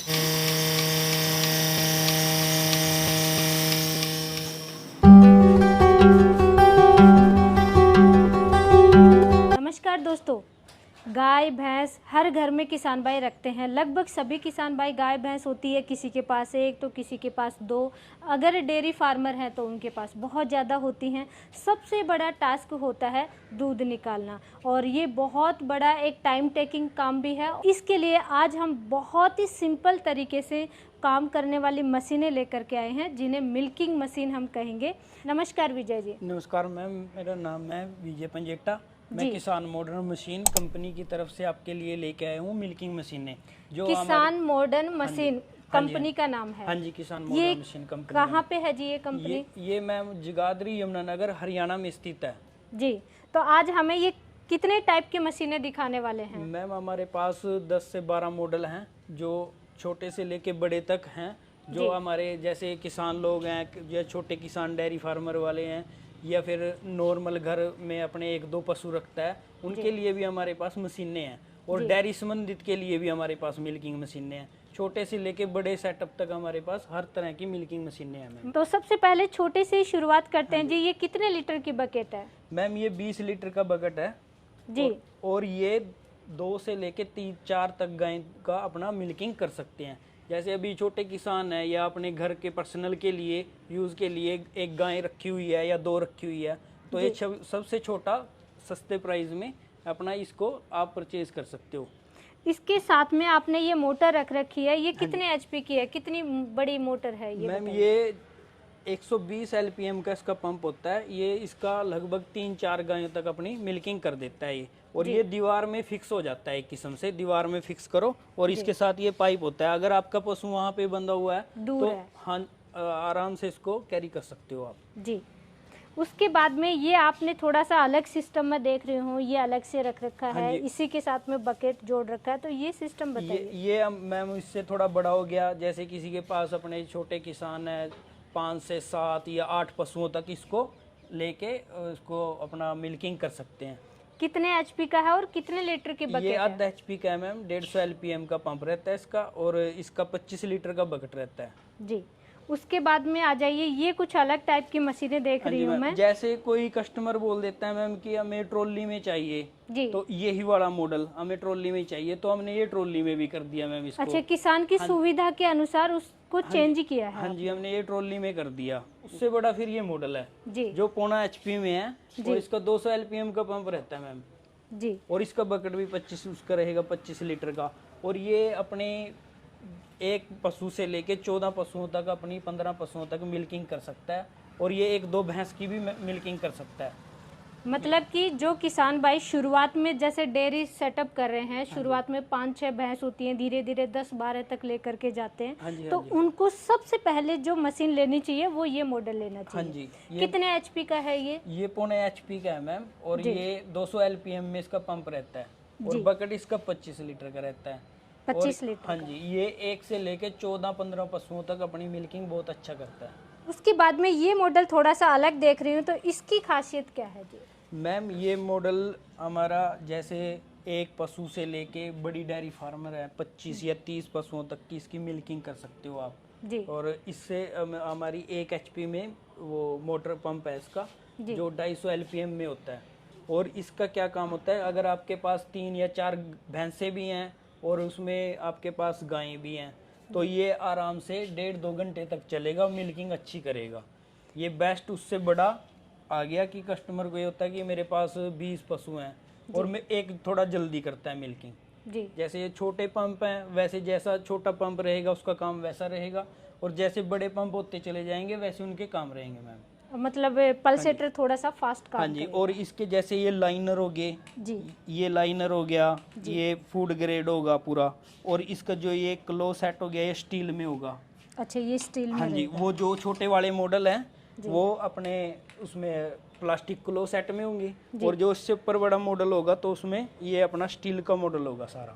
नमस्कार दोस्तों, गाय भैंस हर घर में किसान भाई रखते हैं। लगभग सभी किसान भाई गाय भैंस होती है, किसी के पास एक तो किसी के पास दो। अगर डेयरी फार्मर हैं तो उनके पास बहुत ज़्यादा होती हैं। सबसे बड़ा टास्क होता है दूध निकालना, और ये बहुत बड़ा एक टाइम टेकिंग काम भी है। इसके लिए आज हम बहुत ही सिंपल तरीके से काम करने वाली मशीनें लेकर के आए हैं, जिन्हें मिल्किंग मशीन हम कहेंगे। नमस्कार विजय जी। नमस्कार मैम, मेरा नाम है विजय पंजेटा। मैं किसान मॉडर्न मशीन कंपनी की तरफ से आपके लिए लेके आया हूँ मिल्किंग मशीनें। जो किसान मॉडर्न मशीन कंपनी का नाम है। हाँ जी, किसान मॉडर्न मशीन कंपनी। कहाँ पे है जी ये कंपनी? ये मैम जगाधरी यमुनानगर हरियाणा में स्थित है जी। तो आज हमें ये कितने टाइप की मशीनें दिखाने वाले हैं? मैम हमारे पास 10 से 12 मॉडल हैं, जो छोटे से लेके बड़े तक हैं। जो हमारे जैसे किसान लोग हैं, या छोटे किसान डेयरी फार्मर वाले हैं, या फिर नॉर्मल घर में अपने 1-2 पशु रखता है, उनके लिए भी हमारे पास मशीनें हैं। और डेयरी संबंधित के लिए भी हमारे पास मिल्किंग मशीनें हैं। छोटे से लेके बड़े सेटअप तक हमारे पास हर तरह की मिल्किंग मशीनें हैं मैम। तो सबसे पहले छोटे से ही शुरुआत करते हैं जी। ये कितने लीटर की बकेट है? मैम ये 20 लीटर का बकेट है जी। और ये 2 से लेके 3-4 तक गाय का अपना मिल्किंग कर सकते हैं। जैसे अभी छोटे किसान है या अपने घर के पर्सनल के लिए यूज़ के लिए एक गाय रखी हुई है या 2 रखी हुई है, तो ये सबसे छोटा सस्ते प्राइस में अपना इसको आप परचेज कर सकते हो। इसके साथ में आपने ये मोटर रख रखी है, ये कितने एचपी की है, कितनी बड़ी मोटर है ये? मैम ये 120 एलपीएम का इसका पंप होता है। ये इसका लगभग 3-4 गायों तक अपनी मिल्किंग कर देता है ये। और ये दीवार में फिक्स हो जाता है, एक किस्म से दीवार में फिक्स करो, और इसके साथ ये पाइप होता है। अगर आपका पशु वहाँ पे बंधा हुआ है तो हाँ, आराम से इसको कैरी कर सकते हो आप जी। उसके बाद में ये आपने थोड़ा सा अलग सिस्टम में देख रही हूँ, ये अलग से रख रखा है, इसी के साथ में बकेट जोड़ रखा है, तो ये सिस्टम बताइए। ये मैम इससे थोड़ा बड़ा हो गया। जैसे किसी के पास अपने छोटे किसान है, 5 से 7 या 8 पशुओं तक इसको लेके इसको अपना मिल्किंग कर सकते हैं। कितने एचपी का है और कितने लीटर की बकेट है? ये 1/2 एचपी का है मैम, 150 एलपीएम का पंप रहता है इसका, और इसका 25 लीटर का बकेट रहता है जी। उसके बाद में आ जाइए, ये कुछ अलग टाइप की मशीनें देख रही हूँ मैं। जैसे कोई कस्टमर बोल देता है मैम कि हमें ट्रॉली में चाहिए जी, तो यही वाला मॉडल हमें ट्रॉली में चाहिए, तो हमने ये ट्रॉली में भी कर दिया मैम इसको। अच्छा, किसान की सुविधा के अनुसार उसको चेंज किया है? हाँ जी, हमने ये ट्रॉली में कर दिया। उससे बड़ा फिर ये मॉडल है जी, जो 0.5 एचपी में है, और इसका 200 एलपीएम का पंप रहता है मैम जी, और इसका बकेट भी 25 उसका रहेगा 25 लीटर का। और ये अपने एक पशु से लेके 14 पशुओं तक, अपनी 15 पशुओं तक मिल्किंग कर सकता है, और ये 1-2 भैंस की भी मिल्किंग कर सकता है। मतलब कि जो किसान भाई शुरुआत में जैसे डेयरी सेटअप कर रहे हैं, शुरुआत में 5-6 भैंस होती हैं, धीरे धीरे 10-12 तक लेकर के जाते हैं, तो उनको सबसे पहले जो मशीन लेनी चाहिए वो ये मॉडल लेना चाहिए। हाँ जी। कितने एचपी का है ये? 0.5 एचपी का है मैम, और ये 200 एलपीएम में इसका पंप रहता है, और बकेट इसका 25 लीटर का रहता है। 25 लीटर? हाँ जी। ये 1 से लेके 14-15 पशुओं तक अपनी मिल्किंग बहुत अच्छा करता है। उसके बाद में ये मॉडल थोड़ा सा अलग देख रही हूँ, तो इसकी खासियत क्या है जी? मैम ये मॉडल हमारा जैसे एक पशु से लेके बड़ी डेयरी फार्मर है, 25 या 30 पशुओं तक की इसकी मिल्किंग कर सकते हो आप जी। और इससे हमारी 1 एचपी में वो मोटर पंप है इसका, जो 250 एलपीएम में होता है। और इसका क्या काम होता है, अगर आपके पास 3 या 4 भैंसे भी हैं और उसमें आपके पास गायें भी हैं, तो ये आराम से 1.5-2 घंटे तक चलेगा, मिल्किंग अच्छी करेगा। ये बेस्ट उससे बड़ा आ गया कि कस्टमर को ये होता है कि मेरे पास 20 पशु हैं और मैं एक थोड़ा जल्दी करता है मिल्किंग जी। जैसे ये छोटे पंप हैं, वैसे जैसा छोटा पंप रहेगा उसका काम वैसा रहेगा, और जैसे बड़े पंप होते चले जाएंगे वैसे उनके काम रहेंगे मैम। मतलब पल्सेटर थोड़ा सा फास्ट काम हाँ जी। और इसके जैसे ये लाइनर हो गए जी, ये लाइनर हो गया, ये फूड ग्रेड होगा पूरा, और इसका जो ये क्लो सेट हो गया ये स्टील में होगा। अच्छा, ये स्टील में? हाँ जी। वो जो छोटे वाले मॉडल हैं वो अपने उसमें प्लास्टिक क्लो सेट में होंगे, और जो उससे ऊपर बड़ा मॉडल होगा तो उसमें ये अपना स्टील का मॉडल होगा सारा,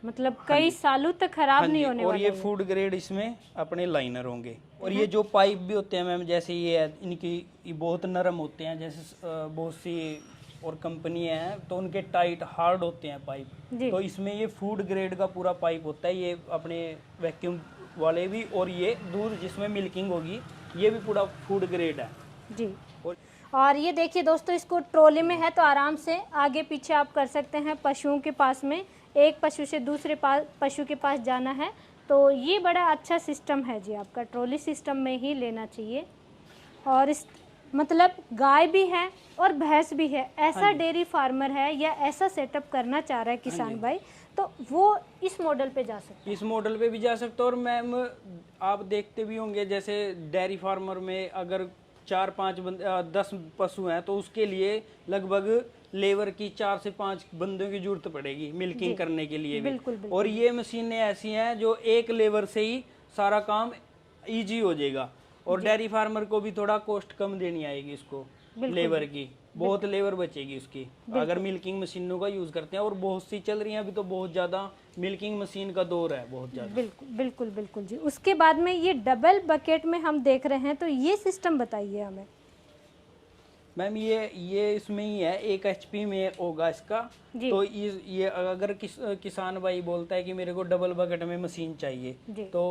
मतलब कई सालों तक खराब नहीं होने वाला। और ये फूड ग्रेड इसमें अपने लाइनर होंगे। और ये जो पाइप भी होते हैं मैम, जैसे ये इनकी बहुत नरम होते हैं, जैसे बहुत सी और कंपनी है तो उनके टाइट हार्ड होते हैं पाइप। तो इसमें ये फूड ग्रेड का पूरा पाइप होता है, ये अपने वैक्यूम वाले भी, और ये दूध जिसमें मिल्किंग होगी ये भी पूरा फूड ग्रेड है जी। और ये देखिए दोस्तों, इसको ट्रॉली में है तो आराम से आगे पीछे आप कर सकते हैं। पशुओं के पास में, एक पशु से दूसरे पशु के पास जाना है तो ये बड़ा अच्छा सिस्टम है जी। आपका ट्रॉली सिस्टम में ही लेना चाहिए। और इस मतलब गाय भी है और भैंस भी है, ऐसा डेयरी फार्मर है या ऐसा सेटअप करना चाह रहा है किसान भाई, तो वो इस मॉडल पे जा सकते हैं। इस मॉडल पे भी जा सकते हो। और मैम आप देखते भी होंगे जैसे डेयरी फार्मर में अगर 4-5 10 पशु हैं तो उसके लिए लगभग लेबर की 4 से 5 बंदों की जरूरत पड़ेगी मिल्किंग करने के लिए भी। बिल्कुल। और ये मशीनें ऐसी हैं जो एक लेबर से ही सारा काम इजी हो जाएगा। और डेयरी फार्मर को भी थोड़ा कॉस्ट कम देनी आएगी इसको, लेबर की बहुत लेबर बचेगी उसकी अगर मिल्किंग मशीनों का यूज करते हैं। और बहुत सी चल रही हैं अभी तो, बहुत ज्यादा मिल्किंग मशीन का दौर है, बहुत ज्यादा। बिल्कुल जी। उसके बाद में ये डबल बकेट में हम देख रहे हैं, तो ये सिस्टम बताइए हमें। मैम ये इसमें ही है, 1 HP में होगा इसका। तो ये अगर किसान भाई बोलता है कि मेरे को डबल बकेट में मशीन चाहिए तो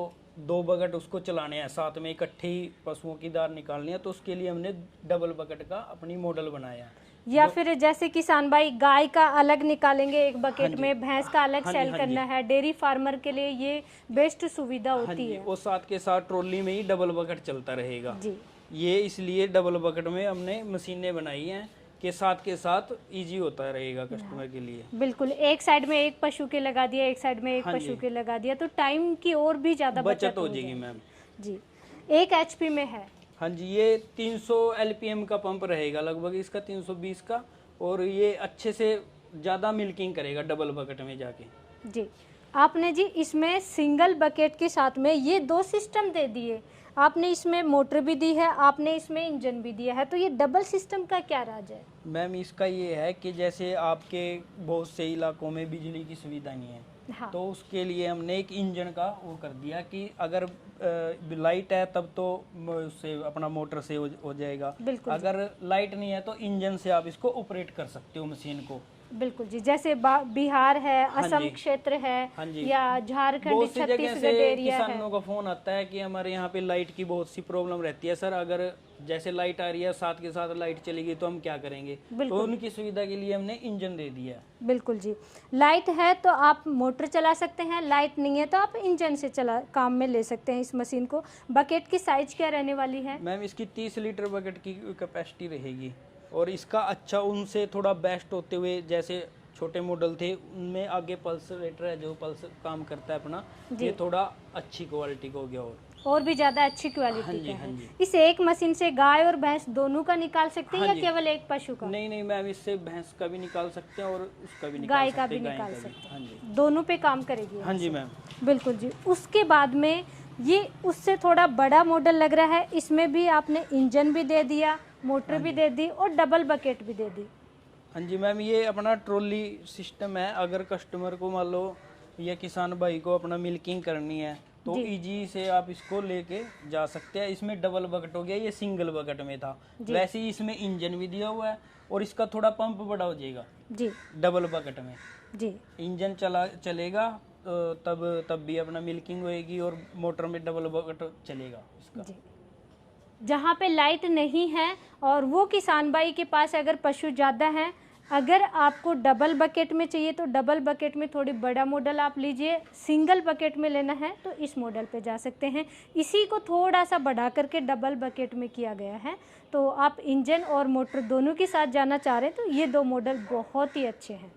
2 बकेट उसको चलाने हैं, साथ में इकट्ठे ही पशुओं की दार निकालनी है, तो उसके लिए हमने डबल बकेट का अपनी मॉडल बनाया। या फिर जैसे किसान भाई गाय का अलग निकालेंगे एक बकेट में, भैंस का अलग सेल करना है, डेयरी फार्मर के लिए ये बेस्ट सुविधा होती है। और साथ के साथ ट्रॉली में ही डबल बकेट चलता रहेगा जी। ये इसलिए डबल बकेट में हमने मशीनें बनाई हैं कि साथ के साथ इजी होता रहेगा कस्टमर के लिए। बिल्कुल, एक साइड में एक पशु के लगा दिया, एक साइड में एक पशु के लगा दिया, तो टाइम की और भी ज्यादा बचत हो जाएगी मैम जी। 1 HP में है। हाँ जी, ये 300 LPM का पंप रहेगा लगभग इसका, 320 का। और ये अच्छे से ज्यादा मिल्किंग करेगा डबल बकेट में जाके जी। आपने जी इसमें सिंगल बकेट के साथ में ये 2 सिस्टम दे दिए, आपने इसमें मोटर भी दी है, आपने इसमें इंजन भी दिया है, तो ये डबल सिस्टम का क्या राज है? मैम इसका ये है कि जैसे आपके बहुत से इलाकों में बिजली की सुविधा नहीं है, हाँ। तो उसके लिए हमने एक इंजन का वो कर दिया कि अगर लाइट है तब तो उससे अपना मोटर से हो जाएगा, अगर लाइट नहीं है तो इंजन से आप इसको ऑपरेट कर सकते हो मशीन को। बिल्कुल जी। जैसे बिहार है, असम क्षेत्र है, या झारखंड, छत्तीसगढ़ एरिया है, किसानों का फोन आता है कि हमारे यहाँ पे लाइट की बहुत सी प्रॉब्लम रहती है सर, अगर जैसे लाइट आ रही है साथ के साथ लाइट चलेगी तो हम क्या करेंगे, तो उनकी सुविधा के लिए हमने इंजन दे दिया। बिल्कुल जी। लाइट है तो आप मोटर चला सकते हैं, लाइट नहीं है तो आप इंजन से काम में ले सकते हैं इस मशीन को। बकेट की साइज क्या रहने वाली है? मैम इसकी 30 लीटर बकेट की कैपेसिटी रहेगी। और इसका अच्छा उनसे थोड़ा बेस्ट होते हुए, जैसे छोटे मॉडल थे उनमें आगे पल्स रेटर है जो पल्स काम करता है अपना, ये थोड़ा अच्छी क्वालिटी का हो गया और भी ज्यादा अच्छी क्वालिटी का है। इस एक मशीन से गाय और भैंस दोनों का निकाल सकते हैं या केवल एक पशु का? नहीं मैम, इससे भैंस का भी निकाल सकते हैं और उसका भी गाय का भी निकाल सकते हैं, दोनों पे काम करेगी। हाँ जी मैम। बिल्कुल जी। उसके बाद में ये उससे थोड़ा बड़ा मॉडल लग रहा है, इसमें भी आपने इंजन भी दे दिया, मोटर भी दे दी और डबल बकेट भी दे दी। हाँ जी मैम, ये अपना ट्रॉली सिस्टम है। अगर कस्टमर को मान लो या किसान भाई को अपना मिल्किंग करनी है तो इजी से आप इसको लेके जा सकते हैं। इसमें डबल बकेट हो गया, ये सिंगल बकेट में था, वैसे ही इसमें इंजन भी दिया हुआ है और इसका थोड़ा पंप बड़ा हो जाएगा जी डबल बकेट में जी। इंजन चलेगा तब भी अपना मिल्किंग होएगी और मोटर में डबल बकेट चलेगा इसका जी। जहाँ पे लाइट नहीं है और वो किसान भाई के पास अगर पशु ज़्यादा हैं, अगर आपको डबल बकेट में चाहिए तो डबल बकेट में थोड़ी बड़ा मॉडल आप लीजिए, सिंगल बकेट में लेना है तो इस मॉडल पे जा सकते हैं। इसी को थोड़ा सा बढ़ा करके डबल बकेट में किया गया है, तो आप इंजन और मोटर दोनों के साथ जाना चाह रहे हैं तो ये 2 मॉडल बहुत ही अच्छे हैं।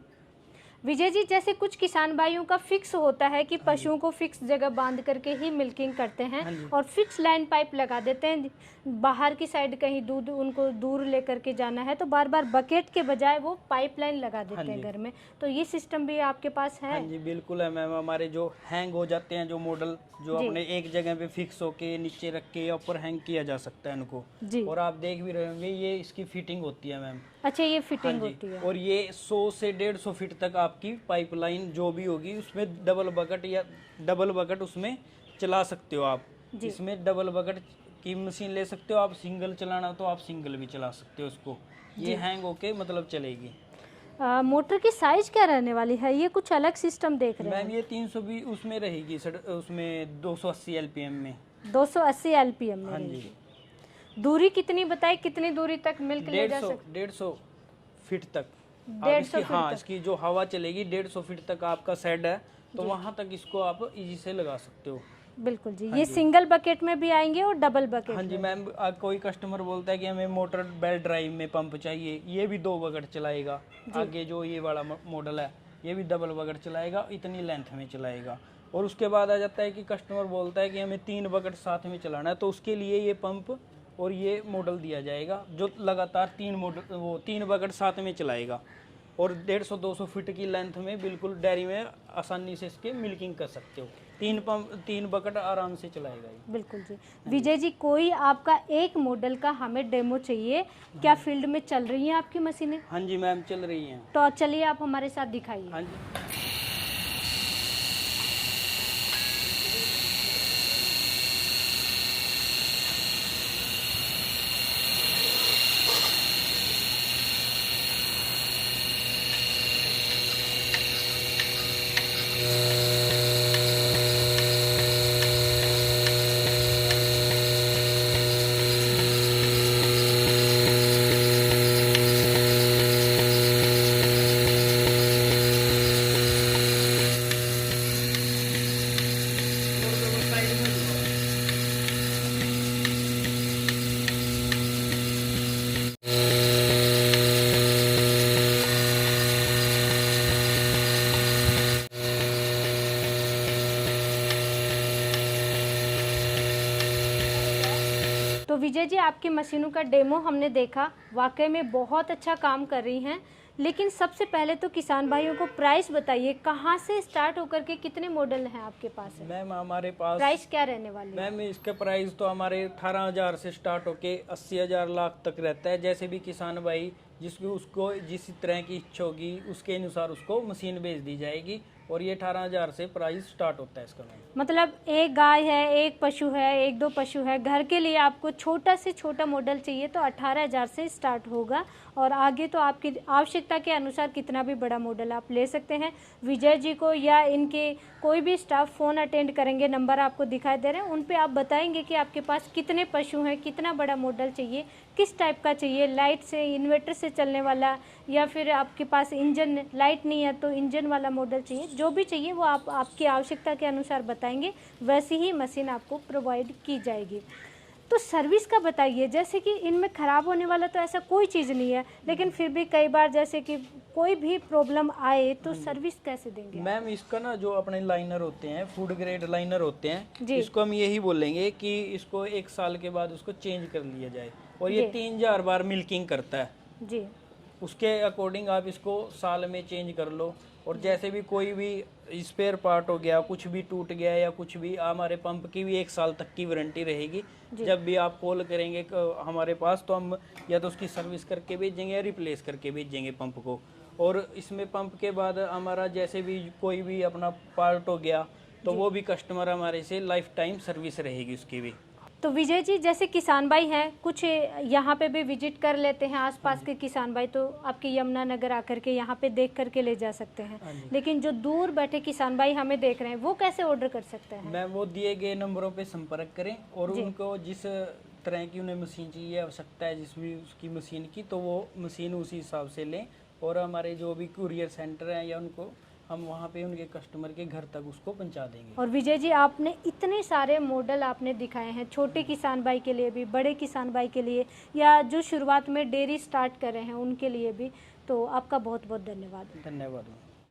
विजय जी, जैसे कुछ किसान भाइयों का फिक्स होता है कि पशुओं को फिक्स जगह बांध करके ही मिल्किंग करते हैं और फिक्स लाइन पाइप लगा देते हैं, बाहर की साइड कहीं दूध उनको दूर लेकर के जाना है तो बार बार बकेट के बजाय वो पाइपलाइन लगा देते हैं घर में, तो ये सिस्टम भी आपके पास है? हाँ जी बिल्कुल है मैम। हमारे जो हैंग हो जाते हैं जो मॉडल, जो अपने एक जगह पे फिक्स होके नीचे रख के या ऊपर हैंग किया जा सकता है उनको जी। और आप देख भी रहे होंगे ये इसकी फिटिंग होती है मैम। अच्छा, ये फिटिंग होती है और ये 100 से 150 फीट तक आपकी पाइपलाइन जो भी होगी उसमें डबल बकेट उसमें चला सकते हो आप। इसमें डबल बकेट की मशीन ले सकते हो आप, सिंगल चलाना तो आप सिंगल भी चला सकते हो उसको। ये हैंग होके मतलब चलेगी। मोटर की साइज क्या रहने वाली है? ये कुछ अलग सिस्टम देख रहे हैं मैम। ये 320 उसमें रहेगी, उसमें 280 एलपीएम में। 280 एलपीएम में हाँ रहेगी। जी। दूरी कितनी बताई, कितनी दूरी तक मिल्क ले जा सकते? 150 फीट तक। 150 फीट हाँ, तक। इसकी जो हवा चलेगी 150 फीट तक आपका शेड है, तो वहां तक इसको आप इजी से लगा सकते हो। बिल्कुल जी। ये सिंगल बकेट में भी आएंगे और डबल बकेट हाँ जी मैम। कोई कस्टमर बोलता है कि हमें मोटर बेल्ट ड्राइव में पंप चाहिए, ये भी 2 बकेट चलाएगा। आगे जो ये वाला मॉडल है ये भी डबल बकेट चलाएगा, इतनी लेंथ में चलाएगा। और उसके बाद आ जाता है कि कस्टमर बोलता है कि हमें 3 बकेट साथ में चलाना है, तो उसके लिए ये पंप और ये मॉडल दिया जाएगा जो लगातार 3 बकेट साथ में चलाएगा। और 150-200 फीट की लेंथ में बिल्कुल डेयरी में आसानी से इसके मिल्किंग कर सकते हो। 3 बकेट आराम से चलाएगा ये। बिल्कुल जी। विजय जी, कोई आपका एक मॉडल का हमें डेमो चाहिए, क्या फील्ड में चल रही हैं आपकी मशीनें? हाँ जी मैम, चल रही हैं। तो चलिए आप हमारे साथ दिखाइए। हाँ जी। तो विजय जी, आपकी मशीनों का डेमो हमने देखा, वाकई में बहुत अच्छा काम कर रही हैं। लेकिन सबसे पहले तो किसान भाइयों को प्राइस बताइए, कहाँ से स्टार्ट होकर के कितने मॉडल हैं आपके पास? है मैम हमारे पास प्राइस क्या रहने वाली है? मैम इसका प्राइस तो हमारे 18,000 से स्टार्ट होके 80,000 लाख तक रहता है। जैसे भी किसान भाई उसको जिस तरह की इच्छा होगी उसके अनुसार उसको मशीन भेज दी जाएगी। और ये 18,000 से प्राइस स्टार्ट होता है इसका। मतलब एक गाय है, एक पशु है, 1-2 पशु है, घर के लिए आपको छोटा से छोटा मॉडल चाहिए तो 18,000 से स्टार्ट होगा। और आगे तो आपकी आवश्यकता के अनुसार कितना भी बड़ा मॉडल आप ले सकते हैं। विजय जी को या इनके कोई भी स्टाफ फ़ोन अटेंड करेंगे, नंबर आपको दिखाई दे रहे हैं, उन पे आप बताएंगे कि आपके पास कितने पशु हैं, कितना बड़ा मॉडल चाहिए, किस टाइप का चाहिए, लाइट से, इन्वर्टर से चलने वाला, या फिर आपके पास इंजन लाइट नहीं है तो इंजन वाला मॉडल चाहिए। जो भी चाहिए वो आप आपकी आवश्यकता के अनुसार बताएंगे, वैसी ही मशीन आपको प्रोवाइड की जाएगी। तो सर्विस का बताइए, जैसे कि इनमें ख़राब होने वाला तो ऐसा कोई चीज़ नहीं है, लेकिन फिर भी कई बार जैसे कि कोई भी प्रॉब्लम आए तो सर्विस कैसे देंगे? मैम इसका ना जो अपने लाइनर होते हैं, फूड ग्रेड लाइनर होते हैं, जी। इसको हम यही बोलेंगे कि इसको 1 साल के बाद उसको चेंज कर लिया जाए। और ये 3,000 बार मिल्किंग करता है जी। उसके अकॉर्डिंग आप इसको साल में चेंज कर लो। और जैसे भी कोई भी स्पेयर पार्ट हो गया, कुछ भी टूट गया या कुछ भी, हमारे पंप की भी 1 साल तक की वारंटी रहेगी। जब भी आप कॉल करेंगे हमारे पास तो हम या तो उसकी सर्विस करके भेजेंगे या रिप्लेस करके भेजेंगे पंप को। और इसमें पंप के बाद हमारा जैसे भी कोई भी अपना पार्ट हो गया तो वो भी कस्टमर हमारे से लाइफ टाइम सर्विस रहेगी उसकी भी। तो विजय जी, जैसे किसान भाई हैं, कुछ यहाँ पे भी विजिट कर लेते हैं आसपास के किसान भाई, तो आपके यमुनानगर आकर के यहाँ पे देख करके ले जा सकते हैं। लेकिन जो दूर बैठे किसान भाई हमें देख रहे हैं, वो कैसे ऑर्डर कर सकते हैं? मैम वो दिए गए नंबरों पे संपर्क करें और उनको जिस तरह की उन्हें मशीन चाहिए, आवश्यकता है जिस भी उसकी मशीन की, तो वो मशीन उसी हिसाब से लें। और हमारे जो भी कुरियर सेंटर हैं या उनको हम वहाँ पे उनके कस्टमर के घर तक उसको पहुँचा देंगे। और विजय जी, आपने इतने सारे मॉडल आपने दिखाए हैं, छोटे किसान भाई के लिए भी, बड़े किसान भाई के लिए, या जो शुरुआत में डेयरी स्टार्ट कर रहे हैं उनके लिए भी, तो आपका बहुत बहुत धन्यवाद। धन्यवाद।